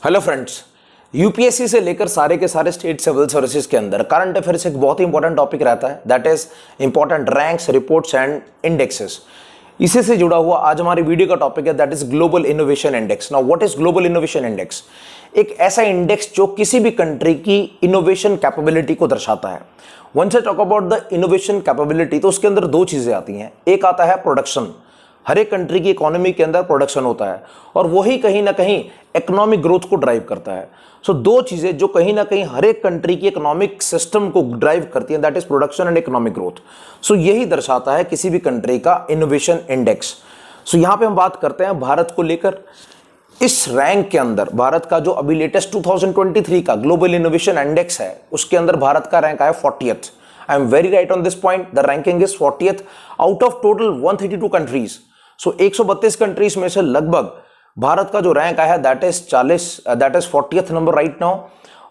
Hello friends, UPSC से लेकर सारे के सारे स्टेट सिविल सर्विसेज के अंदर करंट अफेयर्स एक बहुत ही इंपॉर्टेंट टॉपिक रहता है, that is important ranks, reports and indexes. इसी से जुड़ा हुआ आज हमारी वीडियो का टॉपिक है, that is global innovation index. Now what is global innovation index? एक ऐसा इंडेक्स जो किसी भी कंट्री की इनोवेशन कैपेबिलिटी को दर्शाता है। वन से talk about the innovation capability, तो उसके अंदर दो चीजें आती हैं। एक आता है प्रोडक्शन, हर एक कंट्री की इकोनॉमी के अंदर प्रोडक्शन होता है और वही कहीं ना कहीं इकोनॉमिक ग्रोथ को ड्राइव करता है। सो दो चीजें जो कहीं ना कहीं हर एक कंट्री की इकोनॉमिक सिस्टम को ड्राइव करती हैं, that is production and economic growth. So यही दर्शाता है किसी भी कंट्री का इनोवेशन इंडेक्स। सो यहां पे हम बात करते हैं भारत को लेकर। इस रैंक के अंदर भारत का जो अभी लेटेस्ट 2023 का ग्लोबल इनोवेशन इंडेक्स है, उसके अंदर भारत का रैंक आया 40th। I am very right on this point, the ranking is 40th out of total 132 countries. So 132 countries में से लगभग भारत का जो रैंक आया है that is 40th number right now.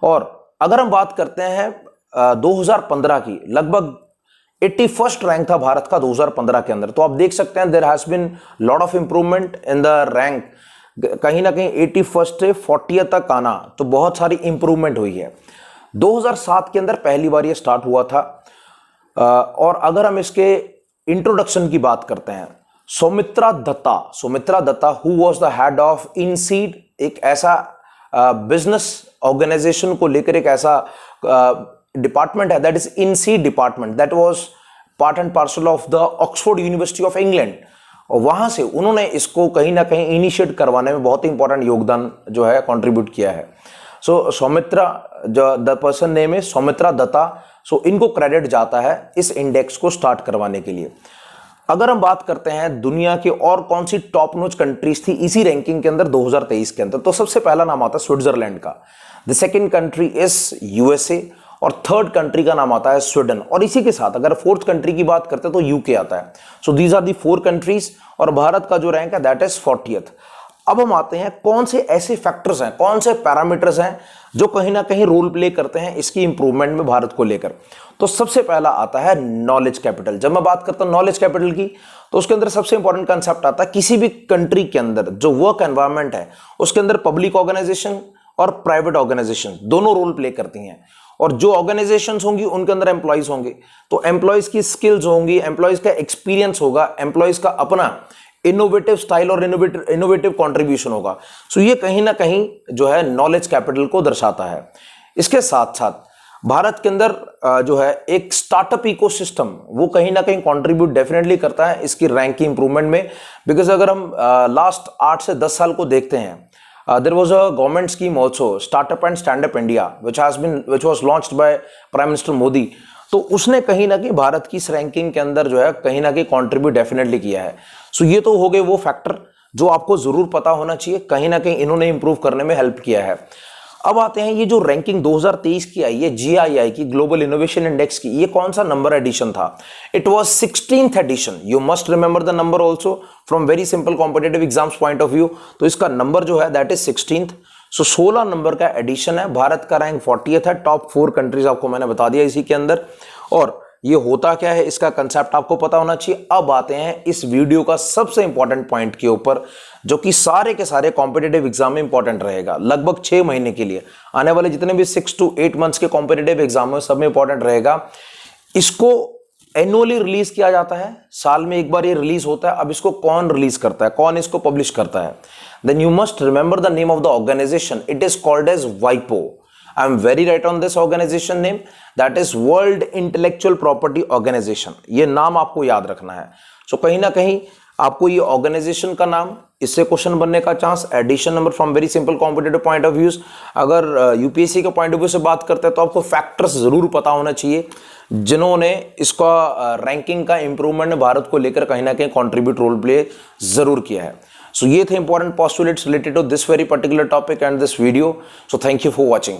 और अगर हम बात करते हैं 2015 की, लगभग 81st रैंक था भारत का 2015 के अंदर। तो आप देख सकते हैं there has been lot of improvement in the rank. कहीं ना कहीं 81st से 40th तक आना, तो बहुत सारी इंप्रूवमेंट हुई है। 2007 के अंदर पहली बार ये स्टार्ट हुआ था। और अगर हम इसके इंट्रोडक्शन की बात करते हैं, Soumitra Dutta who was the head of INSEAD, एक ऐसा बिजनेस ऑर्गेनाइजेशन को लेकर एक ऐसा डिपार्टमेंट है, that is INSEAD department, that was part and parcel of the Oxford university of England. और वहां से उन्होंने इसको कहीं ना कहीं इनिशिएट करवाने में बहुत इंपॉर्टेंट योगदान जो है कंट्रीब्यूट किया है। सो सौमित्रा, जो द पर्सन नेम है सौमित्रा दत्ता, सो इनको क्रेडिट जाता है इस इंडेक्स को स्टार्ट करवाने के लिए। अगर हम बात करते हैं दुनिया की और कौन सी टॉप नॉच कंट्रीज थी इसी रैंकिंग के अंदर 2023 के अंदर, तो सबसे पहला नाम आता है स्विट्जरलैंड का, the second country is USA और थर्ड कंट्री का नाम आता है स्वीडन। और इसी के साथ अगर फोर्थ कंट्री की बात करते हैं तो यूके आता है। So these are the 4 countries और भारत का जो रैंक है दैट इज 40th। अब हम आते हैं कौन से ऐसे फैक्टर्स हैं, कौन से पैरामीटर्स हैं जो कहीं ना कहीं रोल प्ले करते हैं इसकी इंप्रूवमेंट में भारत को लेकर। तो सबसे पहला आता है नॉलेज कैपिटल। जब मैं बात करता हूं नॉलेज कैपिटल की, तो उसके अंदर सबसे इंपॉर्टेंट कंसेप्ट आता है किसी भी कंट्री के अंदर जो वर्क एनवायरनमेंट है उसके अंदर पब्लिक ऑर्गेनाइजेशन और प्राइवेट ऑर्गेनाइजेशन दोनों रोल प्ले करती हैं। और जो ऑर्गेनाइजेशंस होंगी उनके अंदर एम्प्लॉयज होंगे, तो एम्प्लॉयज की स्किल्स होंगी, एम्प्लॉयज का एक्सपीरियंस होगा, एम्प्लॉयज का अपना इनोवेटिव स्टाइल और इनोवेटिव कंट्रीब्यूशन होगा। सो ये कहीं ना कहीं जो है नॉलेज कैपिटल को दर्शाता है। इसके साथ साथ भारत के अंदर जो है एक स्टार्टअप इकोसिस्टम, वो कहीं ना कहीं कंट्रीब्यूट डेफिनेटली करता है इसकी रैंक की इंप्रूवमेंट में। बिकॉज अगर हम लास्ट 8 से 10 साल को देखते हैं, there was a government scheme also, Startup and Stand Up India, which was launched by Prime Minister Modi। तो उसने कहीं ना कहीं भारत की इस रैंकिंग के अंदर जो है कहीं ना कहीं कंट्रीब्यूट डेफिनेटली किया है। सो ये तो हो गए वो फैक्टर जो आपको जरूर पता होना चाहिए, कहीं ना कहीं इन्होंने इंप्रूव करने में हेल्प किया है। अब आते हैं ये जो रैंकिंग 2023 की आई है GII की, ग्लोबल इनोवेशन इंडेक्स की, ये कौन सा नंबर एडिशन था? It was 16th edition. You must remember the number also from very simple competitive exams point of view. तो इसका नंबर जो है that is 16th। So 16 number का एडिशन है। भारत का रैंक 40th है। टॉप 4 कंट्रीज आपको मैंने बता दिया इसी के अंदर। और ये होता क्या है, इसका कंसेप्ट आपको पता होना चाहिए। अब आते हैं इस वीडियो का सबसे इंपॉर्टेंट पॉइंट के ऊपर, जो कि सारे के सारे कॉम्पिटिटिव एग्जाम में इंपॉर्टेंट रहेगा लगभग 6 महीने के लिए। आने वाले जितने भी 6 to 8 मंथ्स के कॉम्पिटिटिव एग्जाम में सब में इंपॉर्टेंट रहेगा। इसको एनुअली रिलीज किया जाता है, साल में एक बार ये रिलीज होता है। अब इसको कौन रिलीज करता है, कौन इसको पब्लिश करता है? Then you must remember the name of the organization. It is called as WIPO। I am very right on this organization name, that is World Intellectual Property Organization। ये नाम आपको याद रखना है। सो कहीं ना कहीं आपको ये ऑर्गेनाइजेशन का नाम, इससे क्वेश्चन बनने का chance, edition number from very simple competitive point of views. अगर यूपीएससी के पॉइंट ऑफ व्यू से बात करते हैं तो आपको फैक्टर्स जरूर पता होना चाहिए जिन्होंने इसका रैंकिंग का इंप्रूवमेंट भारत को लेकर कहीं ना कहीं कॉन्ट्रीब्यूट रोल प्ले जरूर किया है। सो ये थे important postulates related to this very particular topic and this video. So thank you for watching.